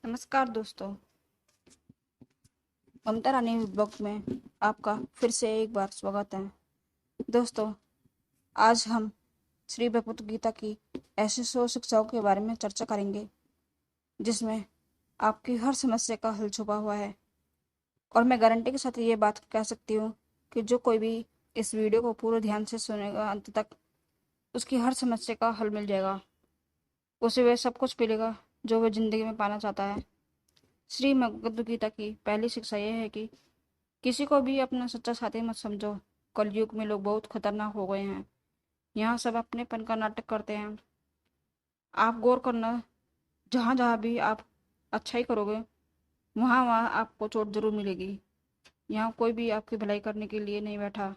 नमस्कार दोस्तों। ममता रानी ब्लॉग में आपका फिर से एक बार स्वागत है। दोस्तों, आज हम श्री भगवत गीता की ऐसी 100 शिक्षाओं के बारे में चर्चा करेंगे जिसमें आपकी हर समस्या का हल छुपा हुआ है। और मैं गारंटी के साथ ये बात कह सकती हूँ कि जो कोई भी इस वीडियो को पूरे ध्यान से सुनेगा अंत तक, उसकी हर समस्या का हल मिल जाएगा। उसे वह सब कुछ मिलेगा जो वह जिंदगी में पाना चाहता है। श्री भगवद गीता की पहली शिक्षा यह है कि किसी को भी अपना सच्चा साथी मत समझो। कलयुग में लोग बहुत खतरनाक हो गए हैं। यहाँ सब अपनेपन का नाटक करते हैं। आप गौर करना, जहाँ जहाँ भी आप अच्छाई करोगे वहाँ वहाँ आपको चोट जरूर मिलेगी। यहाँ कोई भी आपकी भलाई करने के लिए नहीं बैठा।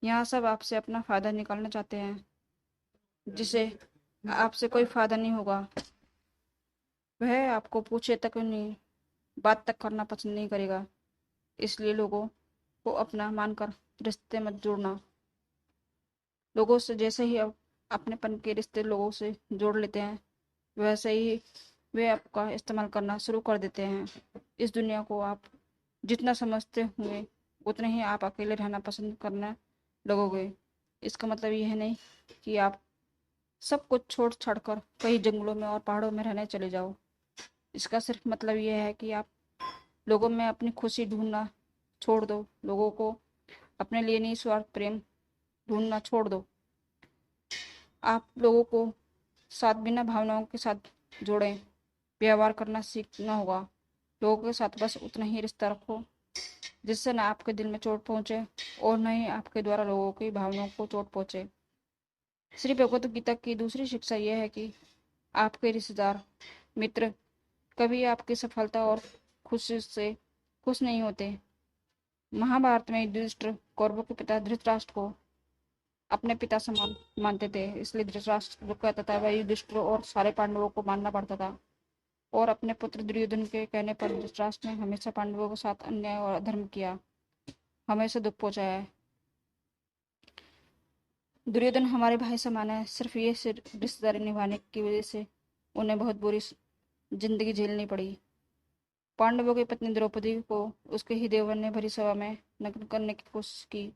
यहाँ सब आपसे अपना फायदा निकालना चाहते हैं, जिसे आपसे कोई फायदा नहीं होगा। वह आपको पूछे तक नहीं, बात तक करना पसंद नहीं करेगा। इसलिए लोगों को अपना मानकर रिश्ते मत जोड़ना। लोगों से जैसे ही आप अपनेपन के रिश्ते लोगों से जोड़ लेते हैं, वैसे ही वे आपका इस्तेमाल करना शुरू कर देते हैं। इस दुनिया को आप जितना समझते हुए उतने ही आप अकेले रहना पसंद करने लगोगे। इसका मतलब यह नहीं कि आप सब कुछ छोड़ छाड़ कर कई जंगलों में और पहाड़ों में रहने चले जाओ। इसका सिर्फ मतलब यह है कि आप लोगों में अपनी खुशी ढूंढना छोड़ दो। लोगों को अपने लिए निस्वार्थ प्रेम ढूंढना छोड़ दो। आप लोगों को साथ बिना भावनाओं के साथ जोड़ें। व्यवहार करना सीखना होगा। लोगों के साथ बस उतना ही रिश्ता रखो जिससे न आपके दिल में चोट पहुंचे और न ही आपके द्वारा लोगों की भावनाओं को चोट पहुंचे। श्री भगवत गीता की दूसरी शिक्षा यह है कि आपके रिश्तेदार मित्र कभी आपकी सफलता और खुशी से खुश नहीं होते। महाभारत में युधिष्ठिर कौरवों के पिता धृतराष्ट्र को अपने पिता समान मानते थे, इसलिए धृतराष्ट्र जो कहता था वह युधिष्ठिर और सारे पांडवों को मानना पड़ता था। और अपने पुत्र दुर्योधन के कहने पर धृतराष्ट्र ने हमेशा पांडवों के साथ अन्याय और अधर्म किया, हमेशा दुख पहुंचाया है। दुर्योधन हमारे भाई समान है, सिर्फ ये रिश्तेदारी निभाने की वजह से उन्हें बहुत बुरी जिंदगी झेलनी पड़ी। पांडवों की पत्नी द्रौपदी को उसके ही देवर ने भरी सभा में नग्न करने की कोशिश की।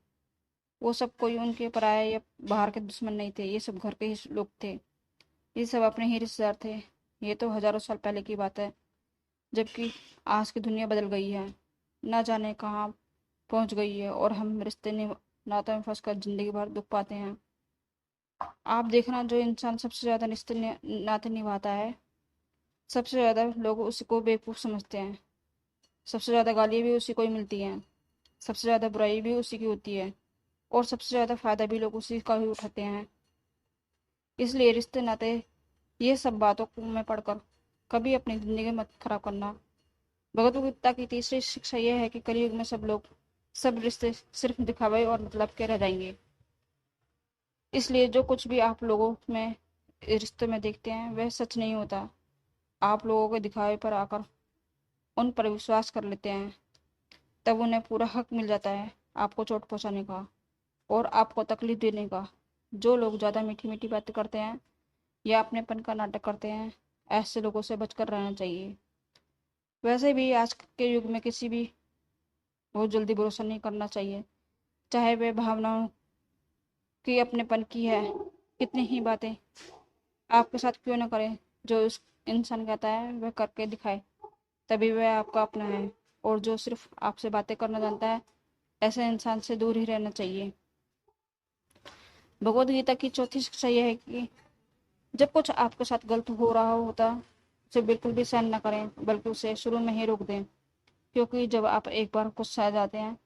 वो सब कोई उनके पराये या बाहर के दुश्मन नहीं थे, ये सब घर के ही लोग थे। ये सब अपने ही रिश्तेदार थे। ये तो हजारों साल पहले की बात है, जबकि आज की दुनिया बदल गई है। ना जाने कहाँ पहुंच गई है और हम रिश्ते नातों में फंसकर जिंदगी भर दुख पाते हैं। आप देखना, जो इंसान सबसे ज्यादा रिश्ते नाते निभाता है, सबसे ज्यादा लोग उसी को बेवकूफ समझते हैं। सबसे ज्यादा गालियां भी उसी को ही मिलती हैं। सबसे ज्यादा बुराई भी उसी की होती है और सबसे ज्यादा फायदा भी लोग उसी का ही उठाते हैं। इसलिए रिश्ते नाते, ये सब बातों को में पढ़कर कभी अपनी जिंदगी मत खराब करना। भगवत गीता की तीसरी शिक्षा यह है कि कलयुग में सब रिश्ते सिर्फ दिखावे और मतलब के रह जाएंगे। इसलिए जो कुछ भी आप लोगों में रिश्ते में देखते हैं वह सच नहीं होता। आप लोगों के दिखावे पर आकर उन पर विश्वास कर लेते हैं, तब उन्हें पूरा हक मिल जाता है आपको चोट पहुंचाने का और आपको तकलीफ देने का। जो लोग ज्यादा मीठी मीठी बातें करते हैं या अपनेपन का नाटक करते हैं, ऐसे लोगों से बचकर रहना चाहिए। वैसे भी आज के युग में किसी भी बहुत जल्दी भरोसा नहीं करना चाहिए, चाहे वह भावनाओं की अपनेपन की है कितनी ही बातें आपके साथ क्यों न करें। जो उस इंसान कहता है वह करके दिखाए, तभी वह आपका अपना है। और जो सिर्फ आपसे बातें करना जानता है, ऐसे इंसान से दूर ही रहना चाहिए। भगवत गीता की चौथी शिक्षा यह है कि जब कुछ आपके साथ गलत हो रहा होता, उसे बिल्कुल भी सहन न करें, बल्कि उसे शुरू में ही रोक दें। क्योंकि जब आप एक बार गुस्सा आ जाते हैं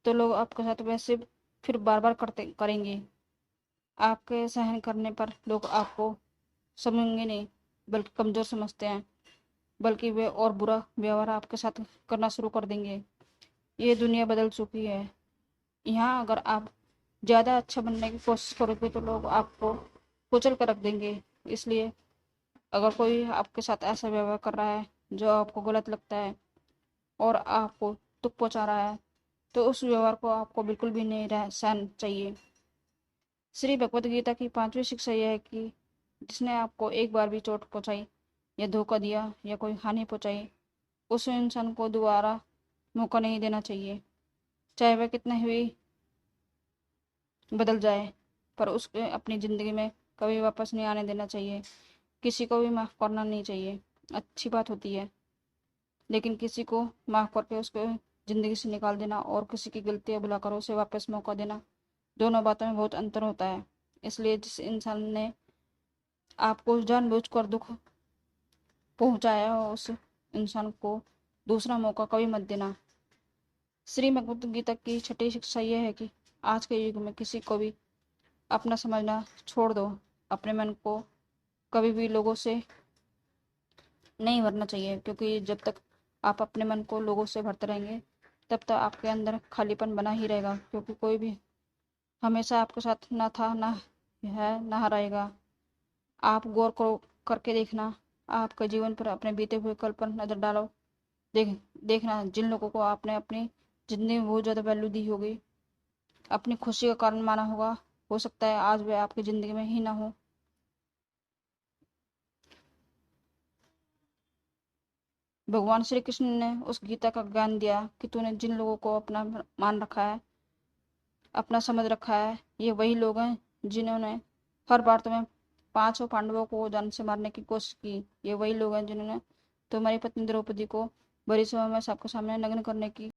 तो लोग आपके साथ वैसे फिर बार बार करते करेंगे। आपके सहन करने पर लोग आपको समझेंगे नहीं, बल्कि कमजोर समझते हैं, बल्कि वे और बुरा व्यवहार आपके साथ करना शुरू कर देंगे। ये दुनिया बदल चुकी है। यहाँ अगर आप ज्यादा अच्छा बनने की कोशिश करोगे तो लोग आपको कुचल कर रख देंगे। इसलिए अगर कोई आपके साथ ऐसा व्यवहार कर रहा है जो आपको गलत लगता है और आपको दुख पहुंचा रहा है, तो उस व्यवहार को आपको बिल्कुल भी नहीं सहना चाहिए। श्री भगवत गीता की पांचवी शिक्षा यह है कि जिसने आपको एक बार भी चोट पहुंचाई, या धोखा दिया या कोई हानि पहुंचाई, उस इंसान को दोबारा मौका नहीं देना चाहिए, चाहे वह कितना भी बदल जाए, पर उसके अपनी ज़िंदगी में कभी वापस नहीं आने देना चाहिए। किसी को भी माफ़ करना नहीं चाहिए, अच्छी बात होती है, लेकिन किसी को माफ़ करके उसको ज़िंदगी से निकाल देना और किसी की गलतियाँ भुलाकर उसे वापस मौका देना, दोनों बातों में बहुत अंतर होता है। इसलिए जिस इंसान ने आपको जानबूझकर दुख पहुंचाया हो, उस इंसान को दूसरा मौका कभी मत देना। श्री भगवद गीता की छठी शिक्षा यह है कि आज के युग में किसी को भी अपना समझना छोड़ दो। अपने मन को कभी भी लोगों से नहीं भरना चाहिए, क्योंकि जब तक आप अपने मन को लोगों से भरते रहेंगे तब तक आपके अंदर खालीपन बना ही रहेगा, क्योंकि कोई भी हमेशा आपके साथ ना था, ना है, ना रहेगा। आप गौर करो, करके देखना, आपके जीवन पर अपने बीते हुए कल पर नजर डालो। देखना जिन लोगों को आपने अपनी जिंदगी में बहुत ज़्यादा वैल्यू दी होगी, अपनी खुशी का कारण माना होगा, हो सकता है आज वे आपकी ज़िंदगी में ही ना हो। भगवान श्री कृष्ण ने उस गीता का ज्ञान दिया कि तूने जिन लोगों को अपना मान रखा है, अपना समझ रखा है, ये वही लोग हैं जिन्होंने हर बार तुम्हें पांचों पांडवों को जान से मारने की कोशिश की। ये वही लोग हैं जिन्होंने तुम्हारी पत्नी द्रौपदी को बड़ी सभा में सबके सामने नग्न करने की